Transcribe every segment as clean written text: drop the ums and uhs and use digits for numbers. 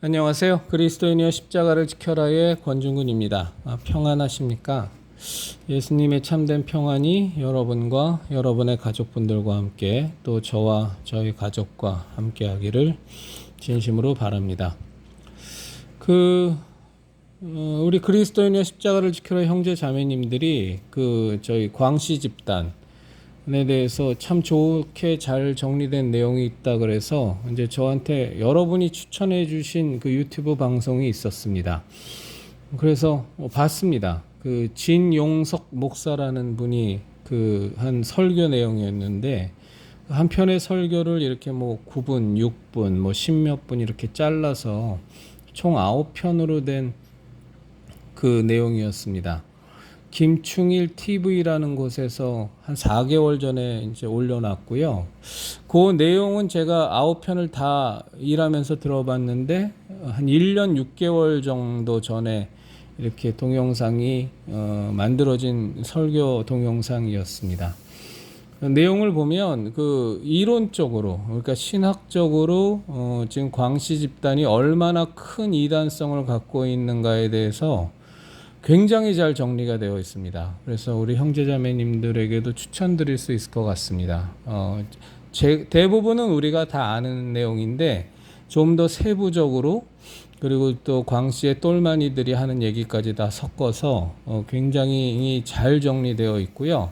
안녕하세요. 그리스도인이여 십자가를 지켜라의 권중근입니다. 평안하십니까? 예수님의 참된 평안이 여러분과 여러분의 가족분들과 함께 또 저와 저희 가족과 함께 하기를 진심으로 바랍니다. 우리 그리스도인이여 십자가를 지켜라 형제 자매님들이 저희 광시 집단 에 대해서 참 좋게 잘 정리된 내용이 있다 그래서 이제 저한테 여러분이 추천해 주신 그 유튜브 방송이 있었습니다. 그래서 봤습니다. 진용석 목사라는 분이 한 설교 내용이었는데 한 편의 설교를 이렇게 9분, 6분, 10몇 분 이렇게 잘라서 총 9편으로 된 그 내용이었습니다. 김충일 TV라는 곳에서 한 4개월 전에 이제 올려놨고요. 그 내용은 제가 9편을 다 일하면서 들어봤는데 한 1년 6개월 정도 전에 이렇게 동영상이 만들어진 설교 동영상이었습니다. 내용을 보면 이론적으로, 그러니까 신학적으로 지금 광시 집단이 얼마나 큰 이단성을 갖고 있는가에 대해서 굉장히 잘 정리가 되어 있습니다. 그래서 우리 형제자매님들에게도 추천드릴 수 있을 것 같습니다. 대부분은 우리가 다 아는 내용인데 좀 더 세부적으로 그리고 또 광시의 똘마니들이 하는 얘기까지 다 섞어서 굉장히 잘 정리되어 있고요.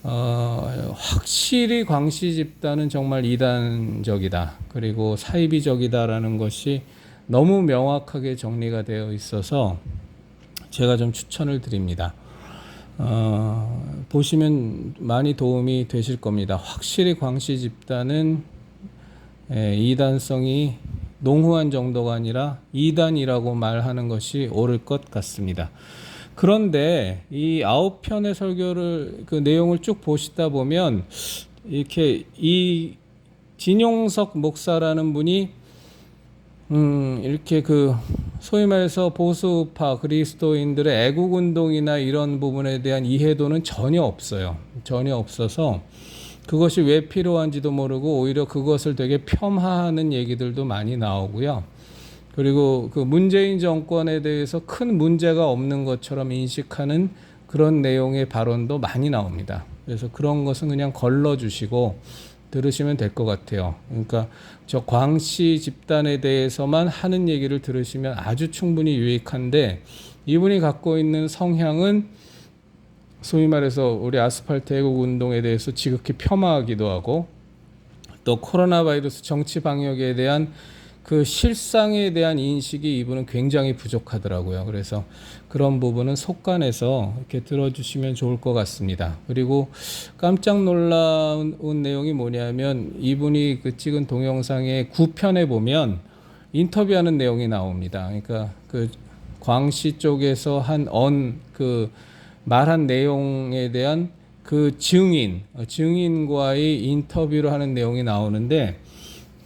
확실히 광시 집단은 정말 이단적이다. 그리고 사이비적이다라는 것이 너무 명확하게 정리가 되어 있어서 제가 좀 추천을 드립니다. 보시면 많이 도움이 되실 겁니다. 확실히 광시 집단은 이단성이 농후한 정도가 아니라 이단이라고 말하는 것이 옳을 것 같습니다. 그런데 이 9편의 설교를 내용을 쭉 보시다 보면 이렇게 이 진용석 목사라는 분이 이렇게 소위 말해서 보수파 그리스도인들의 애국운동이나 이런 부분에 대한 이해도는 전혀 없어요. 전혀 없어서 그것이 왜 필요한지도 모르고 오히려 그것을 되게 폄하하는 얘기들도 많이 나오고요. 그리고 문재인 정권에 대해서 큰 문제가 없는 것처럼 인식하는 그런 내용의 발언도 많이 나옵니다. 그래서 그런 것은 그냥 걸러주시고 들으시면 될 것 같아요. 그러니까 저 광시 집단에 대해서만 하는 얘기를 들으시면 아주 충분히 유익한데 이분이 갖고 있는 성향은 소위 말해서 우리 아스팔트 애국 운동에 대해서 지극히 폄하하기도 하고 또 코로나 바이러스 정치 방역에 대한 실상에 대한 인식이 이분은 굉장히 부족하더라고요. 그래서 그런 부분은 속간해서 이렇게 들어주시면 좋을 것 같습니다. 그리고 깜짝 놀라운 내용이 뭐냐면 이분이 찍은 동영상의 9편에 보면 인터뷰하는 내용이 나옵니다. 그러니까 광시 쪽에서 말한 내용에 대한 증인과의 인터뷰를 하는 내용이 나오는데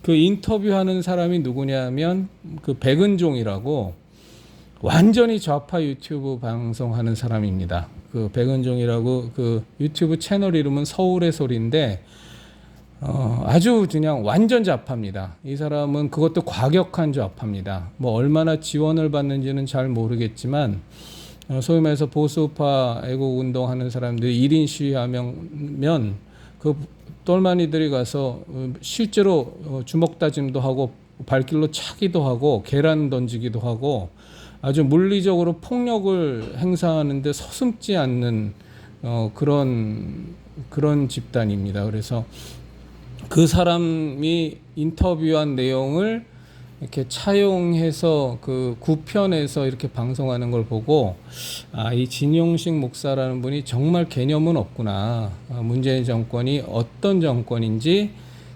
인터뷰하는 사람이 누구냐면 백은종이라고 완전히 좌파 유튜브 방송하는 사람입니다. 백은종이라고 유튜브 채널 이름은 서울의 소리인데 아주 그냥 완전 좌파입니다. 이 사람은 그것도 과격한 좌파입니다. 얼마나 지원을 받는지는 잘 모르겠지만 소위 말해서 보수파 애국 운동하는 사람들이 1인 시위하면 똘마니들이 가서 실제로 주먹 다짐도 하고 발길로 차기도 하고 계란 던지기도 하고 아주 물리적으로 폭력을 행사하는데 서슴지 않는 그런 집단입니다. 그래서 그 사람이 인터뷰한 내용을 이렇게 차용해서 9편에서 이렇게 방송하는 걸 보고 이 진용식 목사라는 분이 정말 개념은 없구나. 문재인 정권이 어떤 정권인지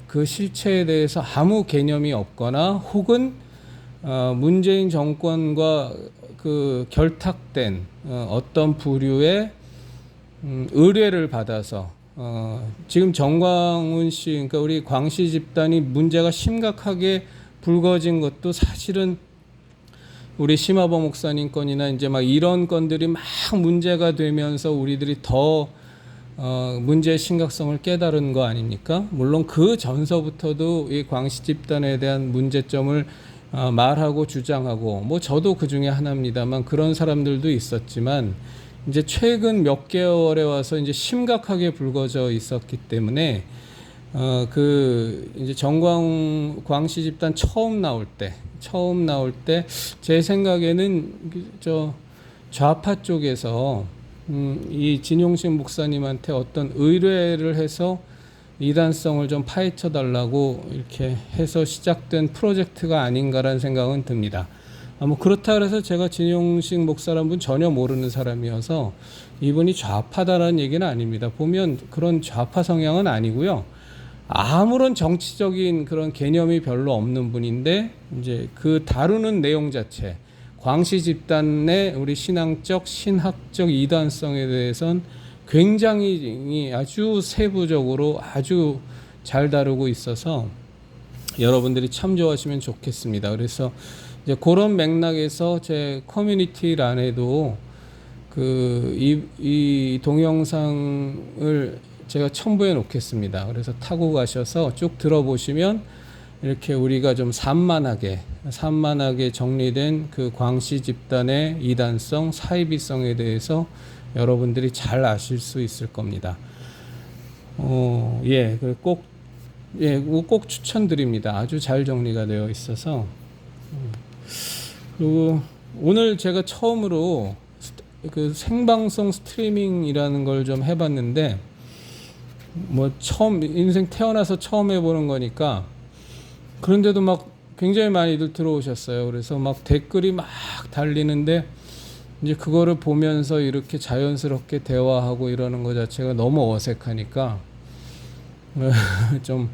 그 실체에 대해서 아무 개념이 없거나 혹은 문재인 정권과 결탁된 어떤 부류의 의뢰를 받아서 지금 정광훈 씨, 그러니까 우리 광시 집단이 문제가 심각하게 불거진 것도 사실은 우리 심화보 목사님 건이나 이제 이런 건들이 문제가 되면서 우리들이 더 문제의 심각성을 깨달은 거 아닙니까? 물론 그 전서부터도 이 광시 집단에 대한 문제점을 말하고 주장하고 뭐 저도 그 중에 하나입니다만 그런 사람들도 있었지만 이제 최근 몇 개월에 와서 이제 심각하게 불거져 있었기 때문에 그 이제 광씨 집단 처음 나올 때 제 생각에는 저 좌파 쪽에서 이 진용식 목사님한테 어떤 의뢰를 해서 이단성을 좀 파헤쳐 달라고 이렇게 해서 시작된 프로젝트가 아닌가라는 생각은 듭니다. 뭐 그렇다 그래서 제가 진용식 목사라는 분 전혀 모르는 사람이어서 이분이 좌파다라는 얘기는 아닙니다. 보면 그런 좌파 성향은 아니고요. 아무런 정치적인 그런 개념이 별로 없는 분인데 이제 그 다루는 내용 자체, 광씨 집단의 우리 신앙적, 신학적 이단성에 대해서는 굉장히 아주 세부적으로 아주 잘 다루고 있어서 여러분들이 참조하시면 좋겠습니다. 그래서 이제 그런 맥락에서 제 커뮤니티란에도 이 동영상을 제가 첨부해 놓겠습니다. 그래서 타고 가셔서 쭉 들어보시면 이렇게 우리가 좀 산만하게 정리된 그 광씨 집단의 이단성, 사이비성에 대해서 여러분들이 잘 아실 수 있을 겁니다. 꼭 추천드립니다. 아주 잘 정리가 되어 있어서. 그리고 오늘 제가 처음으로 그 생방송 스트리밍이라는 걸 좀 해봤는데, 뭐 인생 태어나서 처음 해보는 거니까, 그런데도 막 굉장히 많이들 들어오셨어요. 그래서 막 댓글이 막 달리는데, 이제 그거를 보면서 이렇게 자연스럽게 대화하고 이러는 것 자체가 너무 어색하니까 좀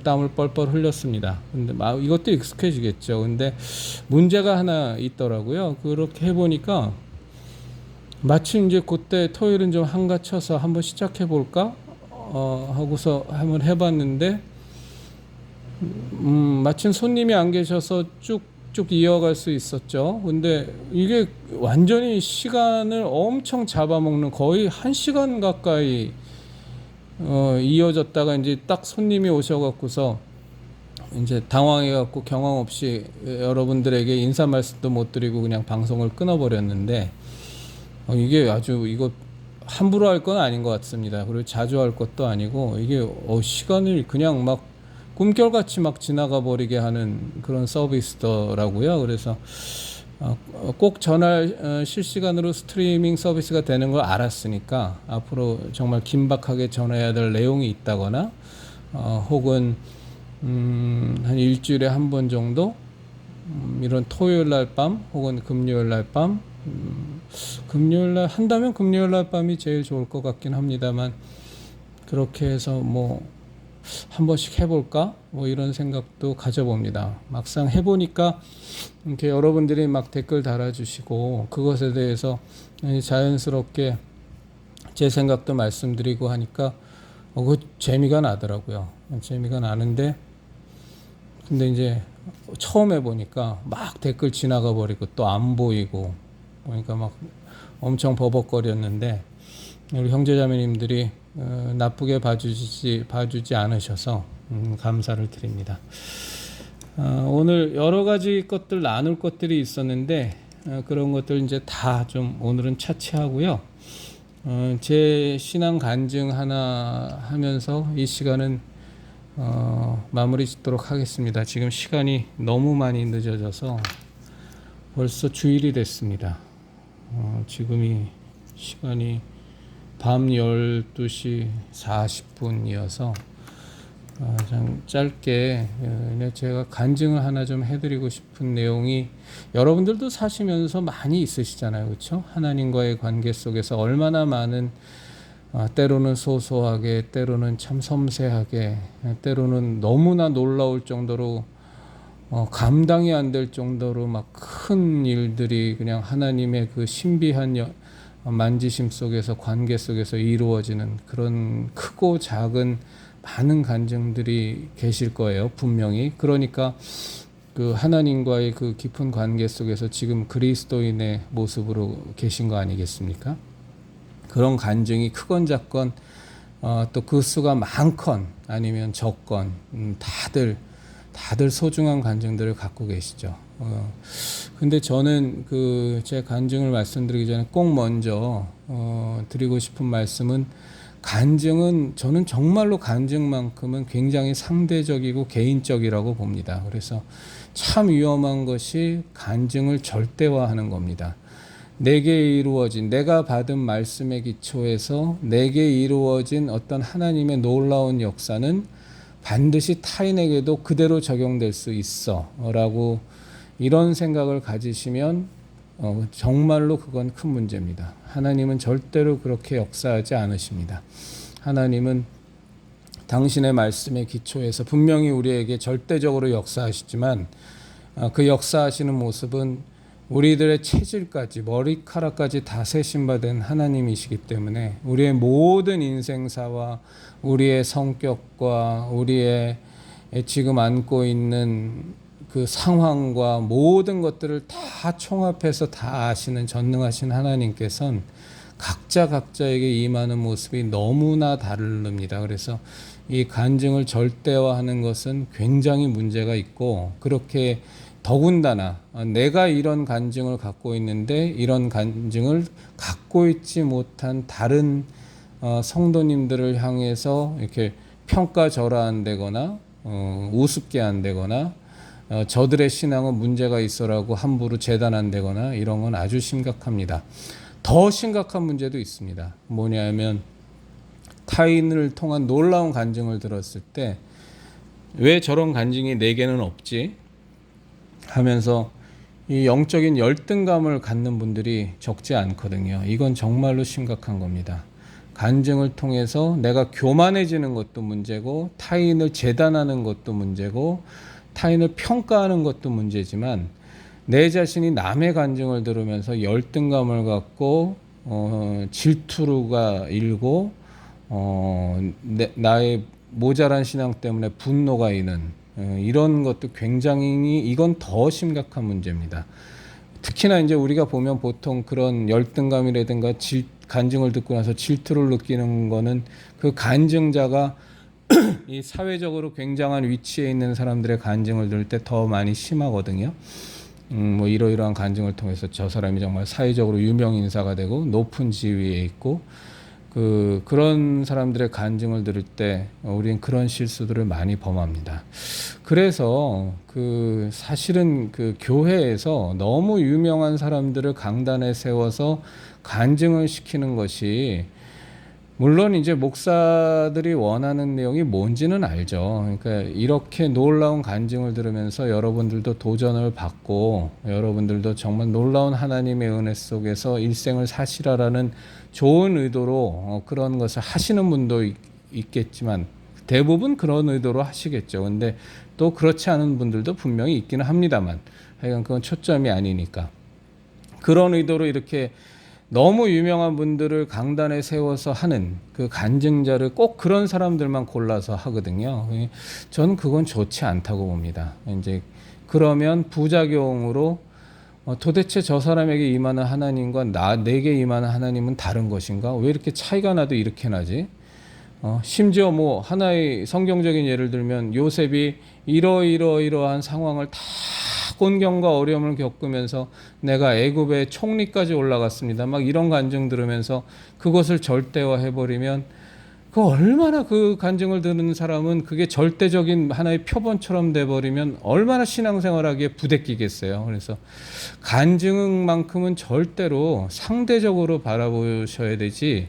땀을 뻘뻘 흘렸습니다. 근데 이것도 익숙해지겠죠. 근데 문제가 하나 있더라고요. 그렇게 해보니까 마침 이제 그때 토요일은 좀 한가쳐서 한번 시작해 볼까 하고서 한번 해봤는데 마침 손님이 안 계셔서 쭉 이어갈 수 있었죠. 근데 이게 완전히 시간을 엄청 잡아먹는 거의 1시간 가까이 이어졌다가 이제 딱 손님이 오셔갖고서 이제 당황해갖고 경황 없이 여러분들에게 인사 말씀도 못 드리고 그냥 방송을 끊어버렸는데 이게 아주 이거 함부로 할 건 아닌 것 같습니다. 그리고 자주 할 것도 아니고 이게 시간을 그냥 막 꿈결같이 막 지나가 버리게 하는 그런 서비스더라고요. 그래서 꼭 전화 실시간으로 스트리밍 서비스가 되는 걸 알았으니까 앞으로 정말 긴박하게 전해야 될 내용이 있다거나 혹은 한 일주일에 한 번 정도 이런 토요일 날 밤 혹은 금요일 날 밤 금요일 날 한다면 금요일 날 밤이 제일 좋을 것 같긴 합니다만 그렇게 해서 뭐 한 번씩 해볼까? 뭐 이런 생각도 가져봅니다. 막상 해보니까 이렇게 여러분들이 막 댓글 달아주시고 그것에 대해서 자연스럽게 제 생각도 말씀드리고 하니까 그 재미가 나더라고요. 재미가 나는데 근데 이제 처음 해보니까 막 댓글 지나가 버리고 또 안 보이고 그러니까 막 엄청 버벅거렸는데 우리 형제자매님들이 나쁘게 봐주지 않으셔서 감사를 드립니다. 오늘 여러 가지 것들 나눌 것들이 있었는데 그런 것들 이제 다 좀 오늘은 차치하고요. 제 신앙 간증 하나 하면서 이 시간은 마무리 짓도록 하겠습니다. 지금 시간이 너무 많이 늦어져서 벌써 주일이 됐습니다. 지금이 시간이 밤 12시 40분이어서 좀 짧게 제가 간증을 하나 좀 해드리고 싶은 내용이 여러분들도 사시면서 많이 있으시잖아요. 그렇죠? 하나님과의 관계 속에서 얼마나 많은 때로는 소소하게 때로는 참 섬세하게 때로는 너무나 놀라울 정도로 감당이 안 될 정도로 막 큰 일들이 그냥 하나님의 그 신비한 만지심 속에서 관계 속에서 이루어지는 그런 크고 작은 많은 간증들이 계실 거예요. 분명히. 그러니까 그 하나님과의 그 깊은 관계 속에서 지금 그리스도인의 모습으로 계신 거 아니겠습니까? 그런 간증이 크건 작건 또 그 수가 많건 아니면 적건 다들 다들 소중한 간증들을 갖고 계시죠. 근데 저는 제 간증을 말씀드리기 전에 꼭 먼저 드리고 싶은 말씀은, 간증은 저는 정말로 간증만큼은 굉장히 상대적이고 개인적이라고 봅니다. 그래서 참 위험한 것이 간증을 절대화하는 겁니다. 내게 이루어진, 내가 받은 말씀에 기초해서 내게 이루어진 어떤 하나님의 놀라운 역사는 반드시 타인에게도 그대로 적용될 수 있어 라고, 이런 생각을 가지시면 정말로 그건 큰 문제입니다. 하나님은 절대로 그렇게 역사하지 않으십니다. 하나님은 당신의 말씀에 기초해서 분명히 우리에게 절대적으로 역사하시지만, 그 역사하시는 모습은 우리들의 체질까지, 머리카락까지 다 세심받은 하나님이시기 때문에 우리의 모든 인생사와 우리의 성격과 우리의 지금 안고 있는 그 상황과 모든 것들을 다 총합해서 다 아시는 전능하신 하나님께서는 각자에게 임하는 모습이 너무나 다릅니다. 그래서 이 간증을 절대화하는 것은 굉장히 문제가 있고, 그렇게 더군다나 내가 이런 간증을 갖고 있는데 이런 간증을 갖고 있지 못한 다른 성도님들을 향해서 이렇게 평가절하한다거나 우습게 한다거나 저들의 신앙은 문제가 있어라고 함부로 재단한다거나, 이런 건 아주 심각합니다. 더 심각한 문제도 있습니다. 뭐냐면, 타인을 통한 놀라운 간증을 들었을 때 왜 저런 간증이 내게는 없지 하면서 이 영적인 열등감을 갖는 분들이 적지 않거든요. 이건 정말로 심각한 겁니다. 간증을 통해서 내가 교만해지는 것도 문제고, 타인을 재단하는 것도 문제고, 타인을 평가하는 것도 문제지만, 내 자신이 남의 간증을 들으면서 열등감을 갖고 질투가 일고 나의 모자란 신앙 때문에 분노가 있는 이런 것도 굉장히, 이건 더 심각한 문제입니다. 특히나 이제 우리가 보면 보통 그런 열등감이라든가 간증을 듣고 나서 질투를 느끼는 거는 그 간증자가 이 사회적으로 굉장한 위치에 있는 사람들의 간증을 들을 때 더 많이 심하거든요. 뭐 이러이러한 간증을 통해서 저 사람이 정말 사회적으로 유명 인사가 되고 높은 지위에 있고, 그런 사람들의 간증을 들을 때 우리는 그런 실수들을 많이 범합니다. 그래서 사실은 교회에서 너무 유명한 사람들을 강단에 세워서 간증을 시키는 것이, 물론 이제 목사들이 원하는 내용이 뭔지는 알죠. 그러니까 이렇게 놀라운 간증을 들으면서 여러분들도 도전을 받고, 여러분들도 정말 놀라운 하나님의 은혜 속에서 일생을 사시라라는 좋은 의도로 그런 것을 하시는 분도 있겠지만, 대부분 그런 의도로 하시겠죠. 근데 또 그렇지 않은 분들도 분명히 있기는 합니다만, 하여간 그건 초점이 아니니까. 그런 의도로 이렇게 너무 유명한 분들을 강단에 세워서 하는 그 간증자를 꼭 그런 사람들만 골라서 하거든요. 저는 그건 좋지 않다고 봅니다. 이제 그러면 부작용으로 도대체 저 사람에게 임하는 하나님과 내게 임하는 하나님은 다른 것인가? 왜 이렇게 차이가 나도 이렇게 나지? 심지어 뭐 하나의 성경적인 예를 들면, 요셉이 이러한 상황을 다 곤경과 어려움을 겪으면서 내가 애굽의 총리까지 올라갔습니다, 막 이런 간증 들으면서 그것을 절대화해버리면, 얼마나 그 간증을 듣는 사람은 그게 절대적인 하나의 표본처럼 돼버리면 얼마나 신앙생활하기에 부대끼겠어요. 그래서 간증만큼은 절대로 상대적으로 바라보셔야 되지,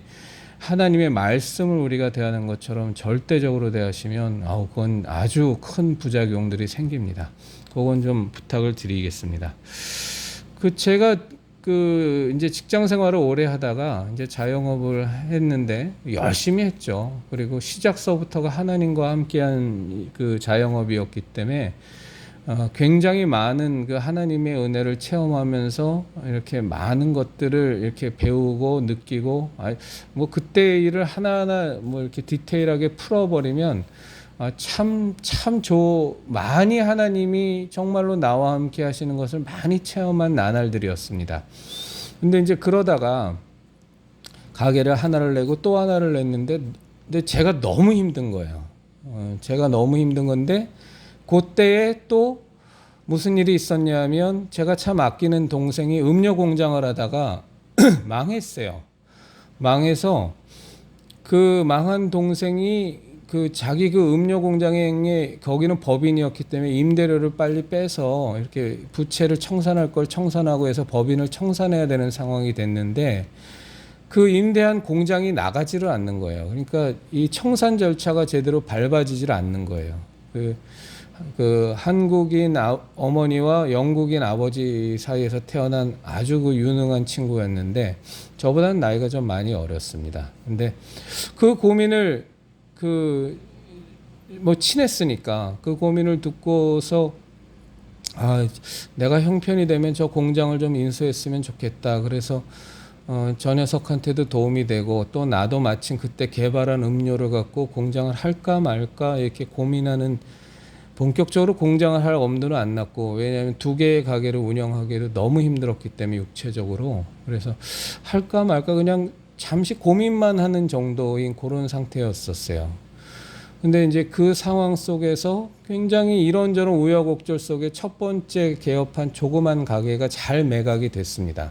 하나님의 말씀을 우리가 대하는 것처럼 절대적으로 대하시면 그건 아주 큰 부작용들이 생깁니다. 그건 좀 부탁을 드리겠습니다. 제가 이제 직장 생활을 오래 하다가 이제 자영업을 했는데 열심히 했죠. 그리고 시작서부터가 하나님과 함께한 자영업이었기 때문에 굉장히 많은 하나님의 은혜를 체험하면서 이렇게 많은 것들을 이렇게 배우고 느끼고, 뭐 그때 일을 하나하나 뭐 이렇게 디테일하게 풀어버리면 많이 하나님이 정말로 나와 함께 하시는 것을 많이 체험한 나날들이었습니다. 근데 이제 그러다가 가게를 하나를 내고 또 하나를 냈는데, 제가 너무 힘든 거예요. 제가 너무 힘든 건데, 그때에 또 무슨 일이 있었냐면 제가 참 아끼는 동생이 음료 공장을 하다가 망했어요. 망해서 그 망한 동생이 그 자기 그 음료 공장에 거기는 법인이었기 때문에 임대료를 빨리 빼서 이렇게 부채를 청산할 걸 청산하고 해서 법인을 청산해야 되는 상황이 됐는데 그 임대한 공장이 나가지를 않는 거예요. 그러니까 이 청산 절차가 제대로 밟아지질 않는 거예요. 그 한국인 어머니와 영국인 아버지 사이에서 태어난 아주 그 유능한 친구였는데 저보다는 나이가 좀 많이 어렸습니다. 근데 그 고민을 뭐 친했으니까 그 고민을 듣고서 내가 형편이 되면 저 공장을 좀 인수했으면 좋겠다. 그래서 저 녀석한테도 도움이 되고 또 나도 마침 그때 개발한 음료를 갖고 공장을 할까 말까 이렇게 고민하는 본격적으로 공장을 할 엄두는 안 났고 왜냐하면 2개의 가게를 운영하기도 너무 힘들었기 때문에 육체적으로 그래서 할까 말까 그냥 잠시 고민만 하는 정도인 그런 상태였었어요. 근데 이제 그 상황 속에서 굉장히 이런저런 우여곡절 속에 첫 번째 개업한 조그만 가게가 잘 매각이 됐습니다.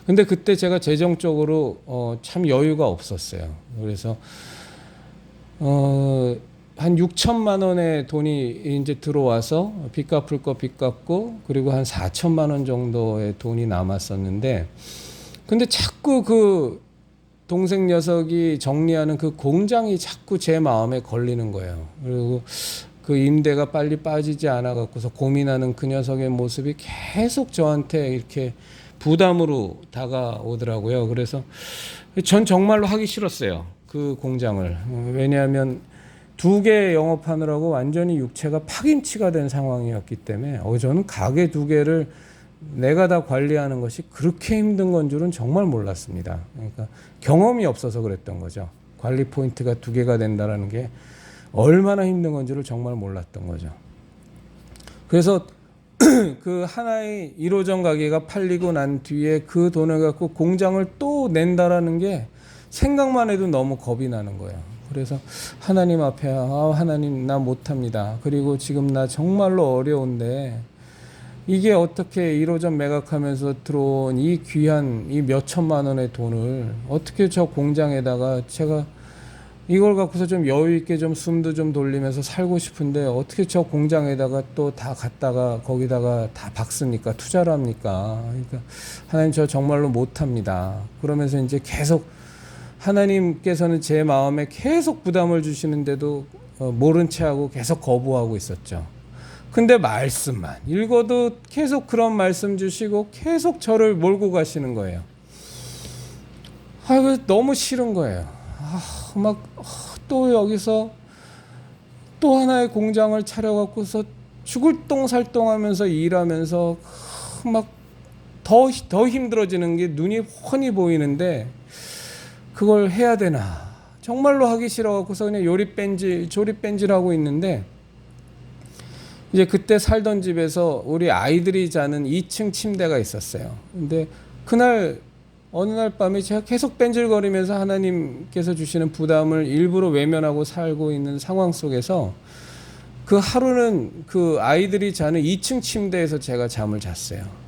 근데 그때 제가 재정적으로 참 여유가 없었어요. 그래서 한 6천만 원의 돈이 이제 들어와서 빚 갚을 거 빚 갚고 그리고 한 4천만 원 정도의 돈이 남았었는데 근데 자꾸 그 동생 녀석이 정리하는 그 공장이 자꾸 제 마음에 걸리는 거예요. 그리고 그 임대가 빨리 빠지지 않아 갖고서 고민하는 그 녀석의 모습이 계속 저한테 이렇게 부담으로 다가오더라고요. 그래서 전 정말로 하기 싫었어요. 그 공장을. 왜냐하면 2개 영업하느라고 완전히 육체가 파김치가 된 상황이었기 때문에 저는 가게 2개를 내가 다 관리하는 것이 그렇게 힘든 건 줄은 정말 몰랐습니다. 그러니까 경험이 없어서 그랬던 거죠. 관리 포인트가 2개가 된다는 게 얼마나 힘든 건 줄을 정말 몰랐던 거죠. 그래서 그 하나의 1호점 가게가 팔리고 난 뒤에 그 돈을 갖고 공장을 또 낸다라는 게 생각만 해도 너무 겁이 나는 거예요. 그래서 하나님 앞에 하나님 나 못합니다. 그리고 지금 나 정말로 어려운데 이게 어떻게 1호점 매각하면서 들어온 이 귀한 이 몇천만 원의 돈을 어떻게 저 공장에다가 제가 이걸 갖고서 좀 여유 있게 좀 숨도 좀 돌리면서 살고 싶은데 어떻게 저 공장에다가 또 다 갖다가 거기다가 다 박습니까? 투자를 합니까? 그러니까 하나님 저 정말로 못합니다. 그러면서 이제 계속 하나님께서는 제 마음에 계속 부담을 주시는데도 모른 채 하고 계속 거부하고 있었죠. 근데 말씀만 읽어도 계속 그런 말씀 주시고 계속 저를 몰고 가시는 거예요. 너무 싫은 거예요. 또 여기서 또 하나의 공장을 차려갖고서 죽을 똥살똥하면서 일하면서 막 더 힘들어지는 게 눈이 훤히 보이는데 그걸 해야 되나 정말로 하기 싫어갖고서 그냥 조립뺀질하고 있는데 이제 그때 살던 집에서 우리 아이들이 자는 2층 침대가 있었어요. 근데 그날 어느 날 밤에 제가 계속 뺀질거리면서 하나님께서 주시는 부담을 일부러 외면하고 살고 있는 상황 속에서 그 하루는 그 아이들이 자는 2층 침대에서 제가 잠을 잤어요.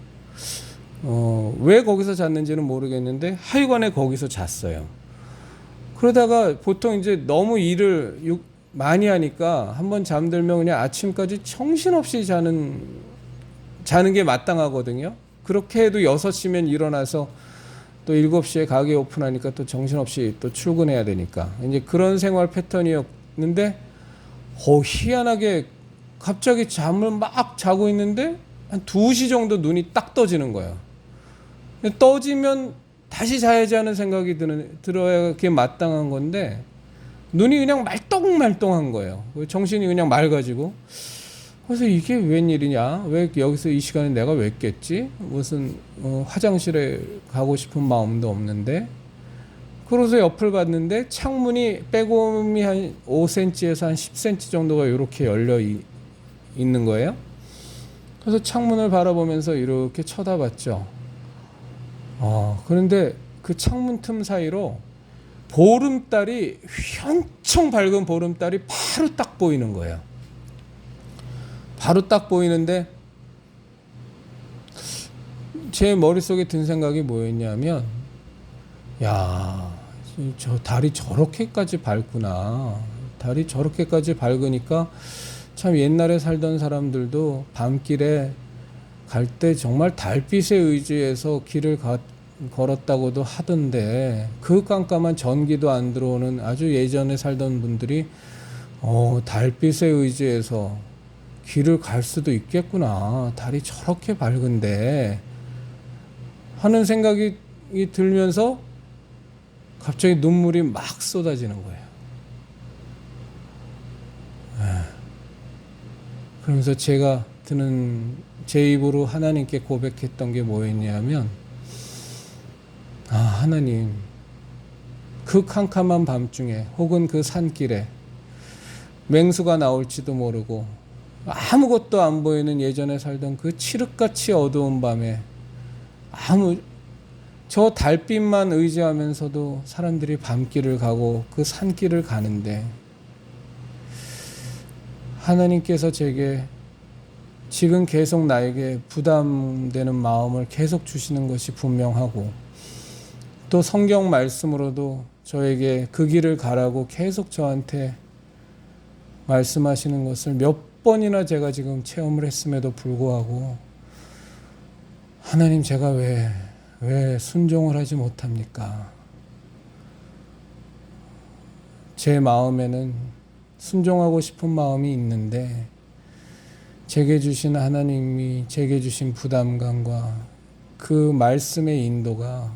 왜 거기서 잤는지는 모르겠는데 하여간에 거기서 잤어요. 그러다가 보통 이제 너무 일을 많이 하니까 한번 잠들면 그냥 아침까지 정신없이 자는 게 마땅하거든요. 그렇게 해도 6시면 일어나서 또 7시에 가게 오픈하니까 또 정신없이 또 출근해야 되니까 이제 그런 생활 패턴이었는데 희한하게 갑자기 잠을 막 자고 있는데 한 2시 정도 눈이 딱 떠지는 거예요. 떠지면 다시 자야지 하는 생각이 들어야 그게 마땅한 건데 눈이 그냥 말똥말똥한 거예요. 정신이 그냥 맑아지고. 그래서 이게 웬일이냐? 왜 여기서 이 시간에 내가 왜 깼지? 무슨 화장실에 가고 싶은 마음도 없는데. 그래서 옆을 봤는데 창문이 빼꼼히 한 5cm에서 한 10cm 정도가 이렇게 열려 있는 거예요. 그래서 창문을 바라보면서 이렇게 쳐다봤죠. 그런데 그 창문 틈 사이로 엄청 밝은 보름달이 바로 딱 보이는 거예요. 바로 딱 보이는데 제 머릿속에 든 생각이 뭐였냐면, 야, 저 달이 저렇게까지 밝구나. 달이 저렇게까지 밝으니까 참 옛날에 살던 사람들도 밤길에 갈 때 정말 달빛에 의지해서 걸었다고도 하던데, 그 깜깜한 전기도 안 들어오는 아주 예전에 살던 분들이 달빛에 의지해서 길을 갈 수도 있겠구나. 달이 저렇게 밝은데 하는 생각이 들면서 갑자기 눈물이 막 쏟아지는 거예요. 그러면서 제가 제 입으로 하나님께 고백했던 게 뭐였냐면, 하나님, 그 캄캄한 밤중에 혹은 그 산길에 맹수가 나올지도 모르고 아무것도 안 보이는 예전에 살던 그 칠흑같이 어두운 밤에 저 달빛만 의지하면서도 사람들이 밤길을 가고 그 산길을 가는데, 하나님께서 제게 지금 계속 나에게 부담되는 마음을 계속 주시는 것이 분명하고, 또 성경 말씀으로도 저에게 그 길을 가라고 계속 저한테 말씀하시는 것을 몇 번이나 제가 지금 체험을 했음에도 불구하고, 하나님, 제가 왜 순종을 하지 못합니까? 제 마음에는 순종하고 싶은 마음이 있는데, 제게 주신 하나님이 제게 주신 부담감과 그 말씀의 인도가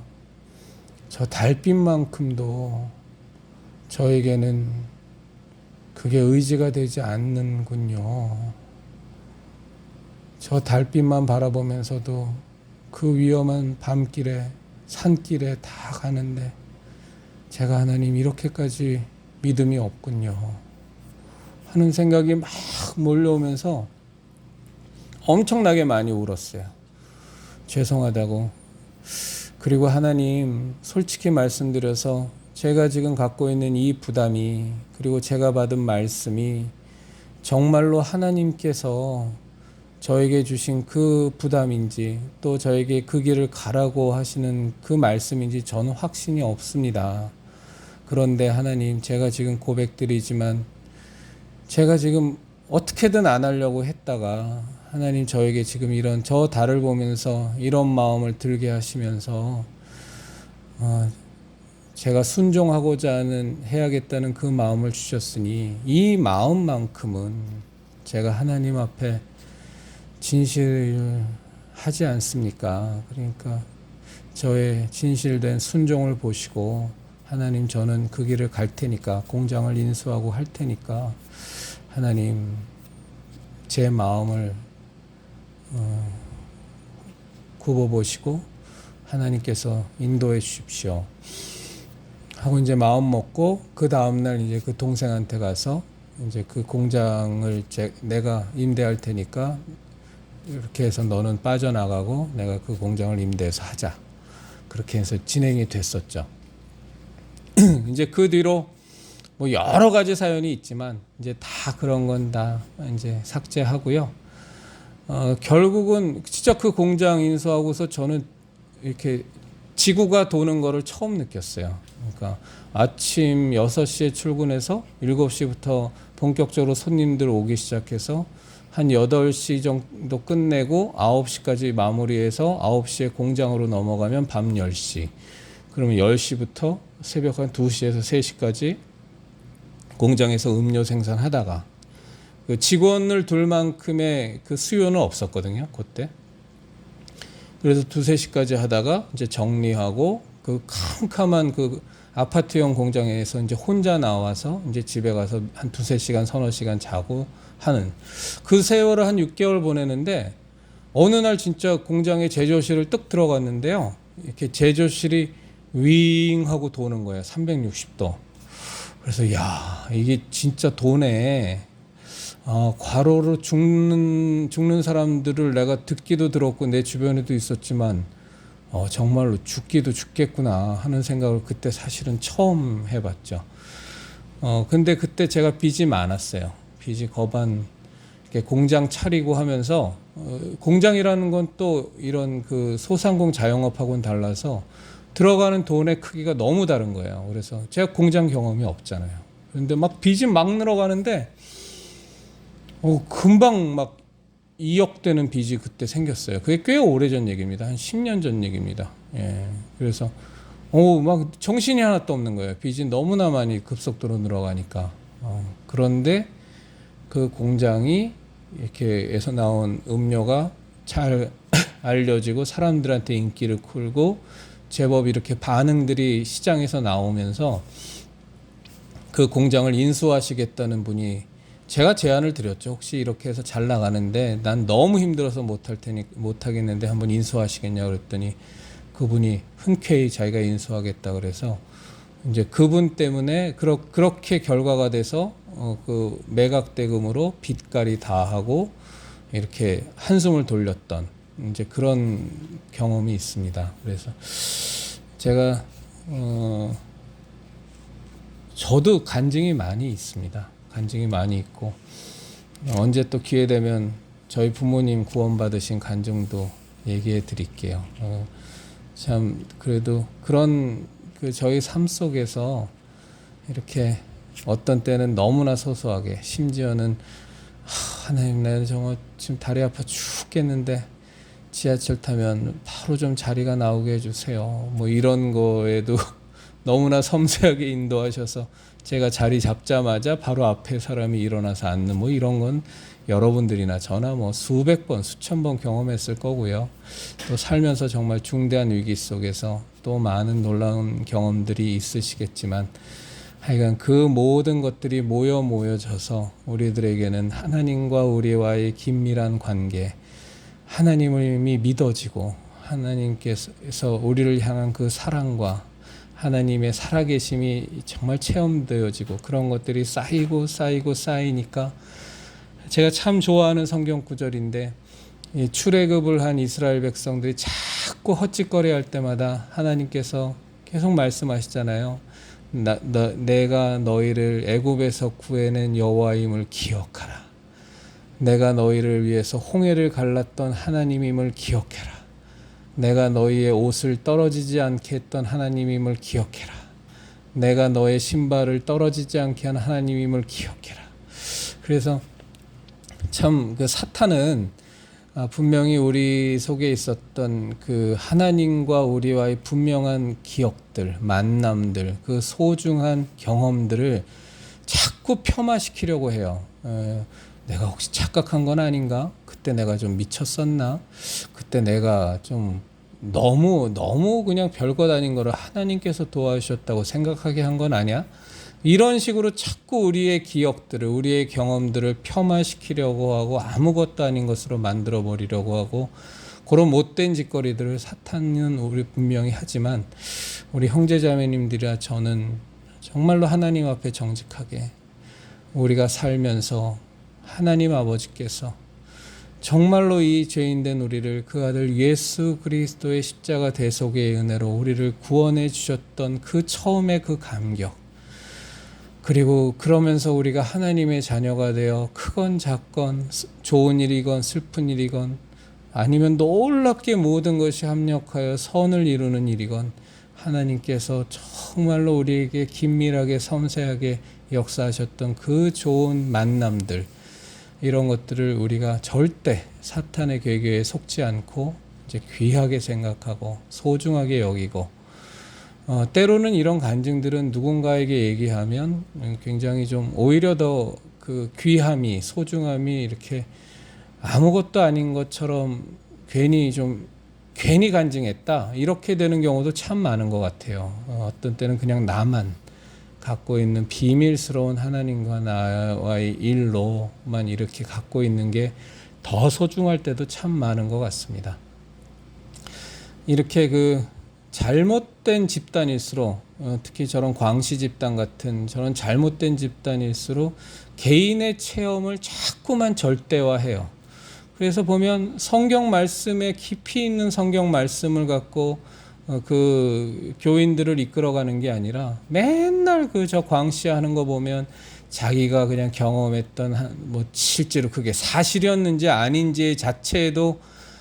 저 달빛만큼도 저에게는 그게 의지가 되지 않는군요. 저 달빛만 바라보면서도 그 위험한 밤길에 산길에 다 가는데 제가 하나님 이렇게까지 믿음이 없군요 하는 생각이 막 몰려오면서 엄청나게 많이 울었어요. 죄송하다고. 그리고 하나님, 솔직히 말씀드려서 제가 지금 갖고 있는 이 부담이, 그리고 제가 받은 말씀이 정말로 하나님께서 저에게 주신 그 부담인지, 또 저에게 그 길을 가라고 하시는 그 말씀인지 저는 확신이 없습니다. 그런데 하나님, 제가 지금 고백드리지만 제가 지금 어떻게든 안 하려고 했다가 하나님 저에게 지금 이런 저 달을 보면서 이런 마음을 들게 하시면서 제가 순종하고자 하는 해야겠다는 그 마음을 주셨으니, 이 마음만큼은 제가 하나님 앞에 진실하지 않습니까? 그러니까 저의 진실된 순종을 보시고, 하나님, 저는 그 길을 갈 테니까, 공장을 인수하고 할 테니까 하나님, 제 마음을 굽어보시고 하나님께서 인도해 주십시오 하고 이제 마음 먹고, 그 다음날 이제 그 동생한테 가서 이제 그 공장을 내가 임대할 테니까 이렇게 해서 너는 빠져나가고 내가 그 공장을 임대해서 하자, 그렇게 해서 진행이 됐었죠. 이제 그 뒤로 뭐 여러 가지 사연이 있지만 이제 다 그런 건 다 이제 삭제하고요. 결국은 진짜 그 공장 인수하고서 저는 이렇게 지구가 도는 거를 처음 느꼈어요. 그러니까 아침 6시에 출근해서 7시부터 본격적으로 손님들 오기 시작해서 한 8시 정도 끝내고 9시까지 마무리해서 9시에 공장으로 넘어가면 밤 10시. 그러면 10시부터 새벽 한 2시에서 3시까지 공장에서 음료 생산하다가, 그 직원을 둘 만큼의 그 수요는 없었거든요, 그때. 그래서 2-3시까지 하다가 이제 정리하고 그 캄캄한 그 아파트형 공장에서 이제 혼자 나와서 이제 집에 가서 한 2-3시간, 서너 시간 자고 하는 그 세월을 한 6개월 보내는데, 어느 날 진짜 공장에 제조실을 뜩 들어갔는데요. 이렇게 제조실이 윙 하고 도는 거예요. 360도. 그래서 야, 이게 진짜 도네. 과로로 죽는 사람들을 내가 듣기도 들었고 내 주변에도 있었지만 정말로 죽기도 죽겠구나 하는 생각을 그때 사실은 처음 해봤죠. 근데 그때 제가 빚이 많았어요. 빚이 거반 이렇게 공장 차리고 하면서 공장이라는 건 또 이런 그 소상공 자영업하고는 달라서 들어가는 돈의 크기가 너무 다른 거예요. 그래서 제가 공장 경험이 없잖아요. 그런데 막 빚이 막 늘어가는데 금방 막 2억 되는 빚이 그때 생겼어요. 그게 꽤 오래전 얘기입니다. 한 10년 전 얘기입니다. 예. 그래서 막 정신이 하나도 없는 거예요. 빚이 너무나 많이 급속도로 늘어가니까. 그런데 그 공장이 이렇게 해서 나온 음료가 잘 알려지고 사람들한테 인기를 끌고 제법 이렇게 반응들이 시장에서 나오면서 그 공장을 인수하시겠다는 분이, 제가 제안을 드렸죠. 혹시 이렇게 해서 잘 나가는데 난 너무 힘들어서 못하겠는데 한번 인수하시겠냐 그랬더니 그분이 흔쾌히 자기가 인수하겠다 그래서 이제 그분 때문에 그렇게 결과가 돼서 그 매각 대금으로 빚갈이 다 하고 이렇게 한숨을 돌렸던 이제 그런 경험이 있습니다. 그래서 제가 저도 간증이 많이 있습니다. 간증이 많이 있고 언제 또 기회 되면 저희 부모님 구원받으신 간증도 얘기해 드릴게요. 참 그래도 그런 그 저희 삶 속에서 이렇게 어떤 때는 너무나 소소하게, 심지어는 하나님 나 정말 지금 다리 아파 죽겠는데 지하철 타면 바로 좀 자리가 나오게 해주세요. 뭐 이런 거에도 너무나 섬세하게 인도하셔서 제가 자리 잡자마자 바로 앞에 사람이 일어나서 앉는 뭐 이런 건 여러분들이나 저나 뭐 수백 번, 수천 번 경험했을 거고요. 또 살면서 정말 중대한 위기 속에서 또 많은 놀라운 경험들이 있으시겠지만 하여간 그 모든 것들이 모여져서 우리들에게는 하나님과 우리와의 긴밀한 관계, 하나님이 믿어지고 하나님께서 우리를 향한 그 사랑과 하나님의 살아계심이 정말 체험되어지고 그런 것들이 쌓이니까 제가 참 좋아하는 성경 구절인데, 출애굽을 한 이스라엘 백성들이 자꾸 헛짓거리 할 때마다 하나님께서 계속 말씀하시잖아요. 내가 너희를 애굽에서 구해낸 여호와임을 기억하라. 내가 너희를 위해서 홍해를 갈랐던 하나님임을 기억해라. 내가 너희의 옷을 떨어지지 않게 했던 하나님임을 기억해라. 내가 너의 신발을 떨어지지 않게 한 하나님임을 기억해라. 그래서 참 그 사탄은 분명히 우리 속에 있었던 그 하나님과 우리와의 분명한 기억들, 만남들, 그 소중한 경험들을 자꾸 폄하시키려고 해요. 내가 혹시 착각한 건 아닌가? 그때 내가 좀 미쳤었나? 그때 내가 좀 너무 그냥 별것 아닌 거를 하나님께서 도와주셨다고 생각하게 한 건 아니야? 이런 식으로 자꾸 우리의 기억들을, 우리의 경험들을 폄하시키려고 하고 아무것도 아닌 것으로 만들어 버리려고 하고, 그런 못된 짓거리들을 사탄은 우리 분명히 하지만 우리 형제자매님들이라 저는 정말로 하나님 앞에 정직하게 우리가 살면서 하나님 아버지께서 정말로 이 죄인된 우리를 그 아들 예수 그리스도의 십자가 대속의 은혜로 우리를 구원해 주셨던 그 처음의 그 감격, 그리고 그러면서 우리가 하나님의 자녀가 되어 크건 작건 좋은 일이건 슬픈 일이건 아니면 놀랍게 모든 것이 합력하여 선을 이루는 일이건 하나님께서 정말로 우리에게 긴밀하게 섬세하게 역사하셨던 그 좋은 만남들, 이런 것들을 우리가 절대 사탄의 괴계에 속지 않고 이제 귀하게 생각하고 소중하게 여기고, 때로는 이런 간증들은 누군가에게 얘기하면 굉장히 좀 오히려 더 그 귀함이, 소중함이 이렇게 아무것도 아닌 것처럼 괜히 간증했다 이렇게 되는 경우도 참 많은 것 같아요. 어떤 때는 그냥 나만 갖고 있는 비밀스러운 하나님과 나와의 일로만 이렇게 갖고 있는 게 더 소중할 때도 참 많은 것 같습니다. 이렇게 그 잘못된 집단일수록, 특히 저런 광시 집단 같은 저런 잘못된 집단일수록 개인의 체험을 자꾸만 절대화해요. 그래서 보면 성경 말씀에 깊이 있는 성경 말씀을 갖고 그 교인들을 이끌어가는 게 아니라 맨날 그 저 광시하는 거 보면 자기가 그냥 경험했던 뭐 실제로 그게 사실이었는지 아닌지 자체에도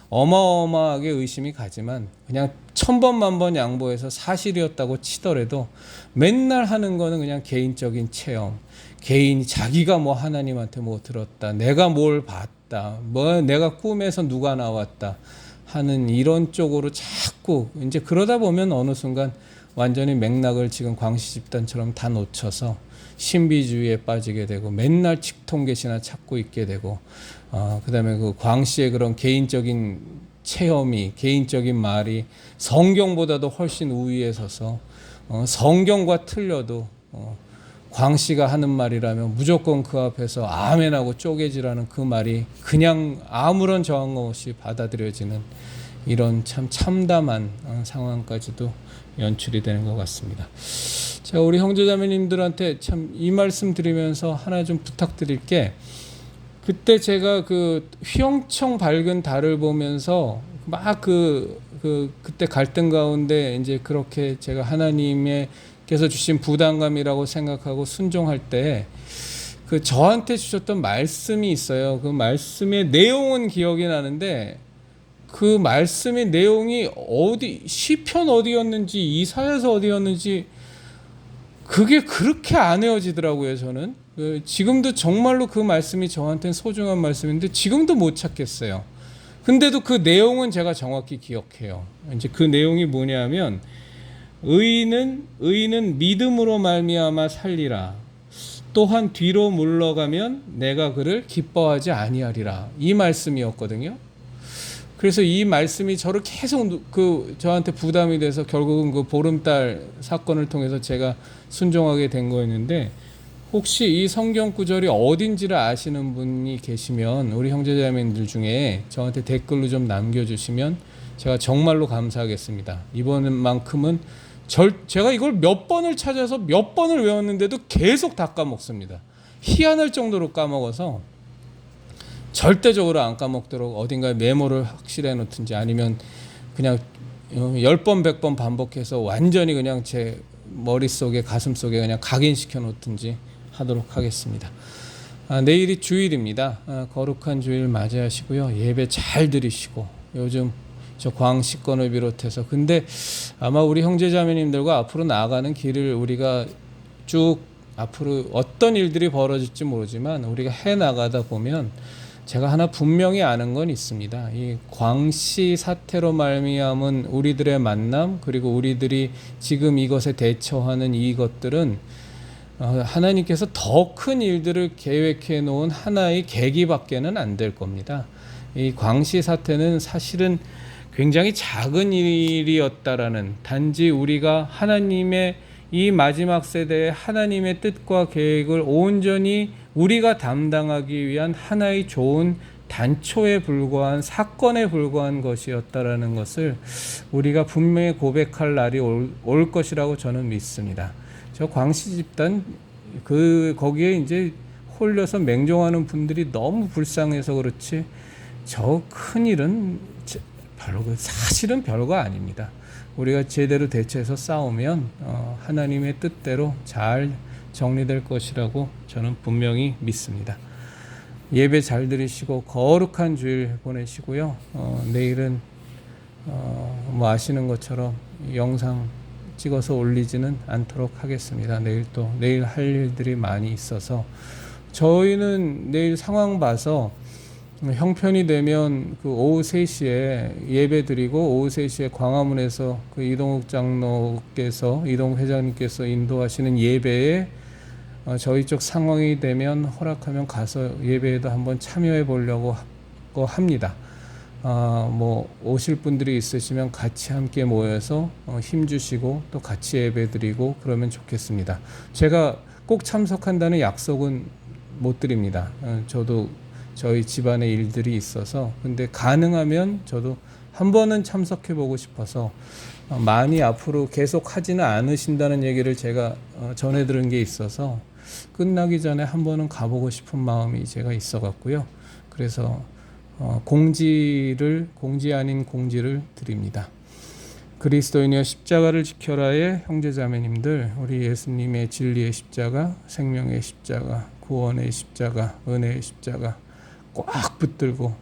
어마어마하게 의심이 가지만 그냥 1000번 1000번 양보해서 사실이었다고 치더라도 맨날 하는 거는 그냥 개인적인 체험, 개인이 자기가 뭐 하나님한테 뭐 들었다, 내가 뭘 봤다, 뭐 내가 꿈에서 누가 나왔다 하는 이런 쪽으로 자꾸 이제 그러다 보면 어느 순간 완전히 맥락을 지금 광시 집단처럼 다 놓쳐서 신비주의에 빠지게 되고 맨날 직통계시나 찾고 있게 되고 그다음에 그 광시의 그런 개인적인 체험이 개인적인 말이 성경보다도 훨씬 우위에 서서 성경과 틀려도 광시가 하는 말이라면 무조건 그 앞에서 아멘하고 쪼개지라는 그 말이 그냥 아무런 저항 없이 받아들여지는 이런 참 참담한 상황까지도 연출이 되는 것 같습니다. 자, 우리 형제자매님들한테 참 이 말씀 드리면서 하나 좀 부탁드릴 게, 그때 제가 그 휘영청 밝은 달을 보면서 막 그때 갈등 가운데 이제 그렇게 제가 하나님께서 주신 부담감이라고 생각하고 순종할 때 그 저한테 주셨던 말씀이 있어요. 그 말씀의 내용은 기억이 나는데 그 말씀의 내용이 시편 어디였는지 이사야서 어디였는지 그게 그렇게 안 외워지더라고요. 저는 지금도 정말로 그 말씀이 저한테는 소중한 말씀인데 지금도 못 찾겠어요. 근데도 그 내용은 제가 정확히 기억해요. 이제 그 내용이 뭐냐면 의인은 믿음으로 말미암아 살리라. 또한 뒤로 물러가면 내가 그를 기뻐하지 아니하리라. 이 말씀이었거든요. 그래서 이 말씀이 저를 계속 저한테 부담이 돼서 결국은 그 보름달 사건을 통해서 제가 순종하게 된 거였는데, 혹시 이 성경 구절이 어딘지를 아시는 분이 계시면 우리 형제자매님들 중에 저한테 댓글로 좀 남겨주시면 제가 정말로 감사하겠습니다. 이번만큼은 제가 이걸 몇 번을 찾아서 몇 번을 외웠는데도 계속 다 까먹습니다. 희한할 정도로 까먹어서 절대적으로 안 까먹도록 어딘가에 메모를 확실히 해놓든지 아니면 그냥 10번 100번 반복해서 완전히 그냥 제 머릿속에 가슴속에 그냥 각인시켜 놓든지 하도록 하겠습니다. 내일이 주일입니다. 거룩한 주일 맞이하시고요. 예배 잘 드리시고, 요즘 저 광시권을 비롯해서 근데 아마 우리 형제자매님들과 앞으로 나아가는 길을 우리가 쭉 앞으로 어떤 일들이 벌어질지 모르지만 우리가 해나가다 보면 제가 하나 분명히 아는 건 있습니다. 이 광시 사태로 말미암은 우리들의 만남, 그리고 우리들이 지금 이것에 대처하는 이것들은 하나님께서 더 큰 일들을 계획해 놓은 하나의 계기밖에는 안 될 겁니다. 이 광시 사태는 사실은 굉장히 작은 일이었다라는, 단지 우리가 하나님의 이 마지막 세대의 하나님의 뜻과 계획을 온전히 우리가 담당하기 위한 하나의 좋은 단초에 불과한 사건에 불과한 것이었다라는 것을 우리가 분명히 고백할 날이 올 것이라고 저는 믿습니다. 저 광시 집단 거기에 이제 홀려서 맹종하는 분들이 너무 불쌍해서 그렇지 저 큰 일은 사실은 별거 아닙니다. 우리가 제대로 대처해서 싸우면 하나님의 뜻대로 잘 정리될 것이라고 저는 분명히 믿습니다. 예배 잘 드리시고 거룩한 주일 보내시고요. 내일은 뭐 아시는 것처럼 영상 찍어서 올리지는 않도록 하겠습니다. 내일 할 일들이 많이 있어서 저희는 내일 상황 봐서 형편이 되면 그 오후 3시에 예배 드리고 오후 3시에 광화문에서 그 이동욱 회장님께서 인도하시는 예배에 저희 쪽 상황이 되면 허락하면 가서 예배에도 한번 참여해 보려고 합니다. 뭐 오실 분들이 있으시면 같이 함께 모여서 힘주시고 또 같이 예배 드리고 그러면 좋겠습니다. 제가 꼭 참석한다는 약속은 못 드립니다. 저도 저희 집안의 일들이 있어서, 근데 가능하면 저도 한 번은 참석해 보고 싶어서 많이 앞으로 계속 하지는 않으신다는 얘기를 제가 전해 들은 게 있어서 끝나기 전에 한 번은 가보고 싶은 마음이 제가 있어 갖고요. 그래서 공지 아닌 공지를 드립니다. 그리스도인이여 십자가를 지켜라의 형제자매님들, 우리 예수님의 진리의 십자가, 생명의 십자가, 구원의 십자가, 은혜의 십자가 꽉 붙들고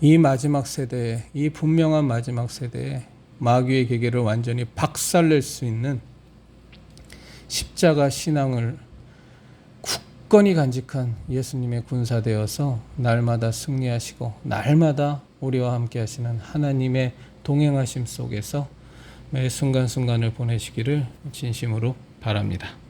이 마지막 세대에, 이 분명한 마지막 세대에 마귀의 계계를 완전히 박살낼 수 있는 십자가 신앙을 굳건히 간직한 예수님의 군사되어서 날마다 승리하시고 날마다 우리와 함께 하시는 하나님의 동행하심 속에서 매 순간순간을 보내시기를 진심으로 바랍니다.